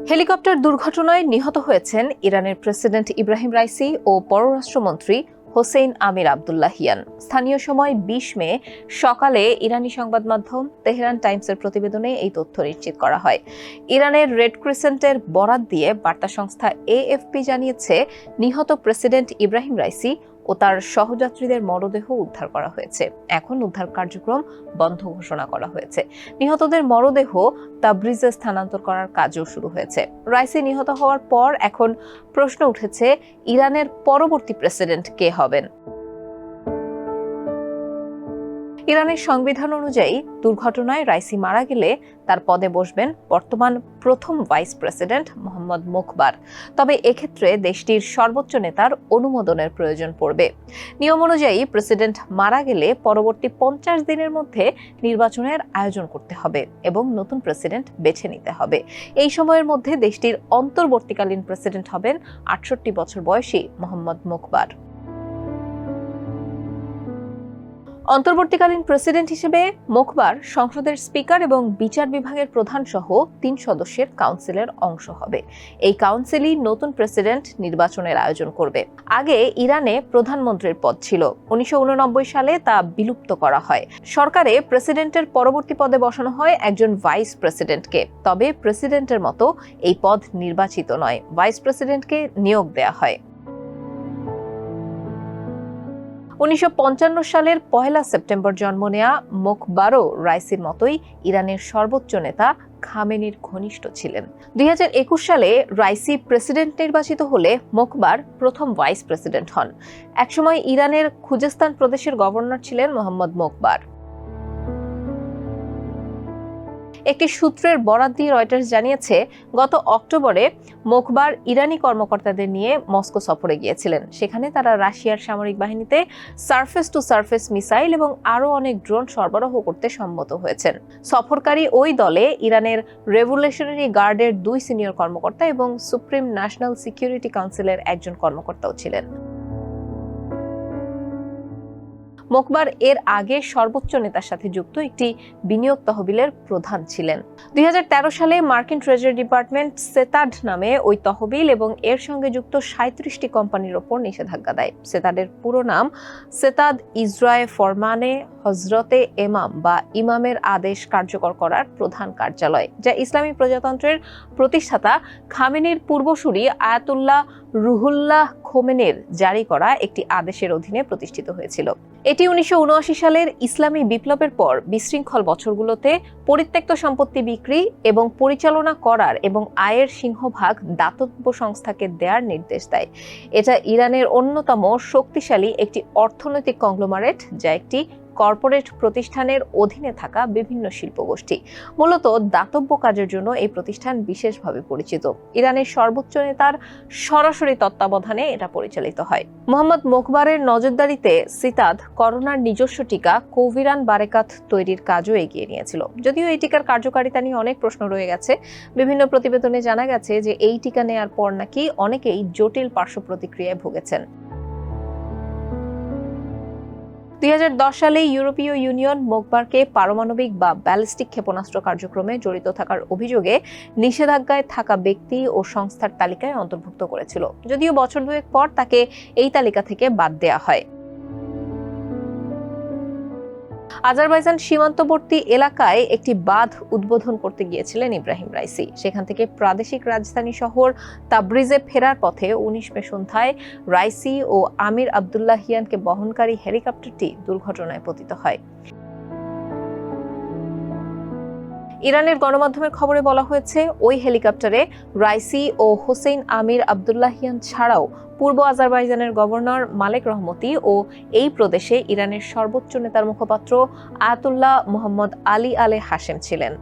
Helicopter দুর্ঘটনায় নিহত হয়েছেন ইরানের প্রেসিডেন্ট ইব্রাহিম রাইসি ও পররাষ্ট্রমন্ত্রী হোসেইন আমির আবদুল্লাহিয়ান। স্থানীয় সময় ২০ মে সকালে ইরানি সংবাদ মাধ্যম তেহরান টাইমসের প্রতিবেদনে এই তথ্য নিশ্চিত করা হয়। ইরানের রেড ক্রিসেন্টের বরাত দিয়ে বার্তা সংস্থা এএফপি জানিয়েছে, নিহত প্রেসিডেন্ট ইব্রাহিম রাইসি ও তার সহযাত্রীদের মরদেহ উদ্ধার করা হয়েছে। এখন উদ্ধার কার্যক্রম বন্ধ ঘোষণা করা হয়েছে। নিহতদের মরদেহ তাবরিজে স্থানান্তর করার কাজও শুরু হয়েছে। রাইসি নিহত হওয়ার পর এখন প্রশ্ন উঠেছে, ইরানের পরবর্তী প্রেসিডেন্ট কে হবেন? ইরানের সংবিধান অনুযায়ী দুর্ঘটনায় রাইসি মারা গেলে তার পদে বসবেন বর্তমান প্রথম ভাইস প্রেসিডেন্ট মোহাম্মদ মোখবার। তবে এক্ষেত্রে দেশটির সর্বোচ্চ নেতার অনুমোদনের প্রয়োজন পড়বে। নিয়ম অনুযায়ী প্রেসিডেন্ট মারা গেলে পরবর্তী ৫০ দিনের মধ্যে নির্বাচনের আয়োজন করতে হবে এবং নতুন প্রেসিডেন্ট বেছে নিতে হবে। এই সময়ের মধ্যে দেশটির অন্তর্বর্তীকালীন প্রেসিডেন্ট হবেন ৬৮ বছর বয়সী মোহাম্মদ মোখবার। অন্তর্বর্তীকালীন প্রেসিডেন্ট হিসেবে মোখবার সংসদের স্পিকার এবং বিচার বিভাগের প্রধান সহ ৩ সদস্যের কাউন্সিলের অংশ হবে। এই কাউন্সিলই নতুন প্রেসিডেন্ট নির্বাচনের আয়োজন করবে। আগে ইরানে প্রধানমন্ত্রীর পদ ছিল। ১৯৮৯ সালে তা বিলুপ্ত করা হয়। সরকারে প্রেসিডেন্টের পরবর্তী পদে বসানো হয় একজন ভাইস প্রেসিডেন্টকে। তবে প্রেসিডেন্টের মতো এই পদ নির্বাচিত নয়, ভাইস প্রেসিডেন্টকে নিয়োগ দেয়া হয়। ১৯৫৫ সালের ১ সেপ্টেম্বর জন্ম নেয়া মোখবারও রাইসির মতোই ইরানের সর্বোচ্চ নেতা খামেনির ঘনিষ্ঠ ছিলেন। ২০২১ সালে রাইসি প্রেসিডেন্ট নির্বাচিত হলে মোখবার প্রথম ভাইস প্রেসিডেন্ট হন। একসময় ইরানের খুজেস্তান প্রদেশের গভর্নর ছিলেন মোহাম্মদ মোখবার। একটি সূত্রের বরাত দিয়ে রয়টার্স জানিয়েছে, গত অক্টোবরে মোখবার ইরানি কর্মকর্তাদের নিয়ে মস্কো সফরে গিয়েছিলেন। সেখানে তারা রাশিয়ার সামরিক বাহিনীতে সারফেস টু সারফেস মিসাইল এবং আরও অনেক ড্রোন সরবরাহ করতে সম্মত হয়েছেন। সফরকারী ওই দলে ইরানের রেভলিউশনারি গার্ডের ২ সিনিয়র কর্মকর্তা এবং সুপ্রিম ন্যাশনাল সিকিউরিটি কাউন্সিলের একজন কর্মকর্তাও ছিলেন। মোখবার এর আগে সর্বোচ্চ নেতার সাথে যুক্ত একটি বিনিয়োগ তহবিলের প্রধান ছিলেন। ২০১৩ সালে মার্কিন ট্রেজারি ডিপার্টমেন্ট সেতাড নামে ওই তহবিল এবং এর সঙ্গে যুক্ত ৩৭টি কোম্পানির ওপর নিষেধাজ্ঞা দেয়। সেতাডের পুরো নাম সেতাদ ইজরায়ে ফরমানে হজরতে এমাম বা ইমামের আদেশ কার্যকর করার প্রধান কার্যালয়, যা ইসলামী প্রজাতন্ত্রের প্রতিষ্ঠাতা খামেনির পূর্বসূরি আয়াতুল্লাহ রুহুল্লাহ খোমেনির জারি করা একটি আদেশের অধীনে প্রতিষ্ঠিত হয়েছিল। এটি ১৯৭৯ সালের ইসলামী বিপ্লবের পর বিশৃঙ্খল বছরগুলোতে পরিত্যক্ত সম্পত্তি বিক্রি এবং পরিচালনা করার এবং আয়ের সিংহভাগ দাতব্য সংস্থাকে দেওয়ার নির্দেশ দেয়। এটা ইরানের অন্যতম শক্তিশালী একটি অর্থনৈতিক কংগ্লোমারেট, যা একটি কর্পোরেট প্রতিষ্ঠানের অধীনে থাকা বিভিন্ন শিল্পগোষ্ঠী। মূলত দাতব্য কাজের জন্য এই প্রতিষ্ঠান বিশেষভাবে পরিচিত। ইরানের সর্বোচ্চ নেতার সরাসরি তত্ত্বাবধানে এটা পরিচালিত হয়। মোহাম্মদ মোখবারের নজরদারিতে সিতাদ করোনার নিজস্ব টিকা কোভিরান বারেকাত তৈরির কাজও এগিয়ে নিয়েছিল। যদিও এই টিকার কার্যকারিতা নিয়ে অনেক প্রশ্ন রয়ে গেছে। বিভিন্ন প্রতিবেদনে জানা গেছে যে এই টিকা নেয়ার পর নাকি অনেকেই জটিল পার্শ্ব প্রতিক্রিয়ায় ভুগেছেন। ২০১০ সালে ইউরোপীয় ইউনিয়ন মোখবারকে পারমাণবিক বা ব্যালিস্টিক ক্ষেপণাস্ত্র কার্যক্রমে জড়িত থাকার অভিযোগে নিষেধাজ্ঞায় থাকা ব্যক্তি ও সংস্থার তালিকায় অন্তর্ভুক্ত করেছিল। যদিও বছর দুয়েক পর তাকে এই তালিকা থেকে বাদ দেয়া হয়। আজারবাইজান সীমান্তবর্তী এলাকায় একটি বাঁধ উদ্বোধন করতে গিয়েছিলেন ইব্রাহিম রাইসি। সেখান থেকে প্রাদেশিক রাজধানী শহর তাবরিজে ফেরার পথে ১৯ মে সন্ধ্যায় রাইসি ও আমির আবদুল্লাহিয়ানকে বহনকারী হেলিকপ্টারটি দুর্ঘটনায় পতিত হয়। ইরানের গণমাধ্যমের খবরে বলা হয়েছে, ওই হেলিকপ্টারে রাইসি ও হোসেইন আমির আবদুল্লাহিয়ান ছাড়াও পূর্ব আজারবাইজানের গভর্নর মালেক রহমতি ও এই প্রদেশে ইরানের সর্বোচ্চ নেতার মুখপাত্র আয়াতুল্লাহ মুহাম্মদ আলী আলে হাশেম ছিলেন।